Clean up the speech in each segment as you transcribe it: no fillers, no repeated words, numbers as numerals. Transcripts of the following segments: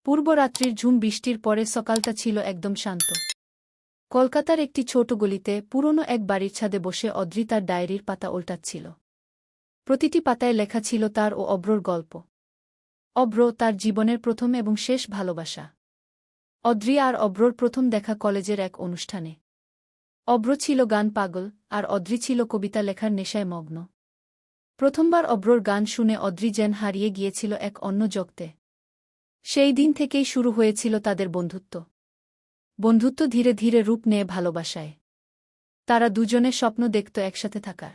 পূর্বরাত্রির ঝুম বৃষ্টির পরে সকালটা ছিল একদম শান্ত। কলকাতার একটি ছোট গলিতে পুরনো এক বাড়ির ছাদে বসে অদ্রি তার ডায়েরির পাতা ওল্টাচ্ছিল। প্রতিটি পাতায় লেখা ছিল তার ও অব্রর গল্প। অব্র তার জীবনের প্রথম এবং শেষ ভালোবাসা। অদ্রি আর অব্রর প্রথম দেখা কলেজের এক অনুষ্ঠানে। অব্র ছিল গান পাগল, আর অদ্রি ছিল কবিতা লেখার নেশায় মগ্ন। প্রথমবার অব্রর গান শুনে অদ্রি যেন হারিয়ে গিয়েছিল এক অন্য জগতে। সেই দিন থেকেই শুরু হয়েছিল তাদের বন্ধুত্ব। বন্ধুত্ব ধীরে ধীরে রূপ নেয় ভালোবাসায়। তারা দুজনে স্বপ্ন দেখত একসাথে থাকার।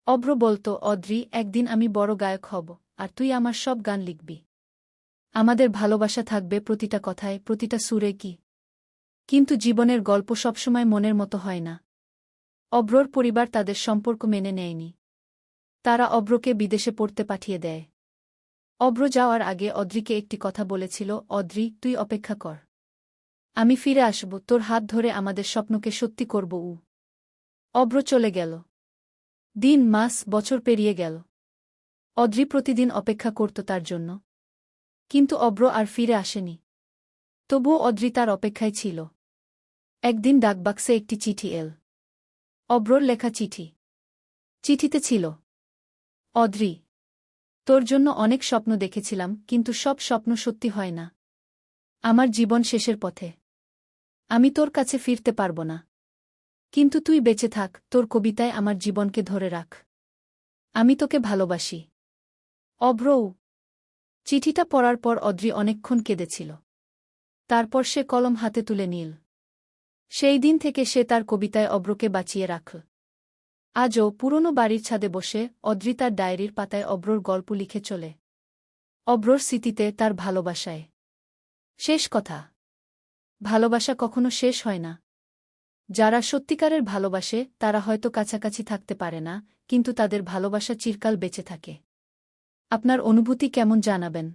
অব্র বলত, অদ্রি, একদিন আমি বড় গায়ক হব, আর তুই আমার সব গান লিখবি। আমাদের ভালোবাসা থাকবে প্রতিটা কথায়, প্রতিটা সুরে। কি কিন্তু জীবনের গল্প সবসময় মনের মতো হয় না। অব্রর পরিবার তাদের সম্পর্ক মেনে নেয়নি। তারা অব্রকে বিদেশে পড়তে পাঠিয়ে দেয়। অব্র যাওয়ার আগে অদ্রিকে একটি কথা বলেছিল, অদ্রি, তুই অপেক্ষা কর। আমি ফিরে আসব, তোর হাত ধরে আমাদের স্বপ্নকে সত্যি করব। অব্র চলে গেল। দিন, মাস, বছর পেরিয়ে গেল। অদ্রি প্রতিদিন অপেক্ষা করত তার জন্য। কিন্তু অব্র আর ফিরে আসেনি। তবুও অদ্রি তার অপেক্ষায় ছিল। একদিন ডাকবাক্সে একটি চিঠি এল। অব্রর লেখা চিঠি। চিঠিতে ছিল, অদ্রি, তোর জন্য অনেক স্বপ্ন দেখেছিলাম, কিন্তু সব স্বপ্ন সত্যি হয় না। আমার জীবন শেষের পথে। আমি তোর কাছে ফিরতে পারব না। কিন্তু তুই বেঁচে থাক, তোর কবিতায় আমার জীবনকে ধরে রাখ। আমি তোকে ভালোবাসি। অব্রও। চিঠিটা পড়ার পর অদ্রি অনেকক্ষণ কেঁদেছিল। তারপর সে কলম হাতে তুলে নিল। সেই দিন থেকে সে তার কবিতায় অব্রকে বাঁচিয়ে রাখল। আজও পুরনো বাড়ির ছাদে বসে অদ্রি তার ডায়েরির পাতায় অব্রর গল্প লিখে চলে। অব্রর স্মৃতিতে, তার ভালোবাসায়। শেষ কথা, ভালোবাসা কখনো শেষ হয় না। যারা সত্যিকারের ভালোবাসে তারা হয়তো কাছাকাছি থাকতে পারে না, কিন্তু তাদের ভালোবাসা চিরকাল বেঁচে থাকে। আপনার অনুভূতি কেমন জানাবেন?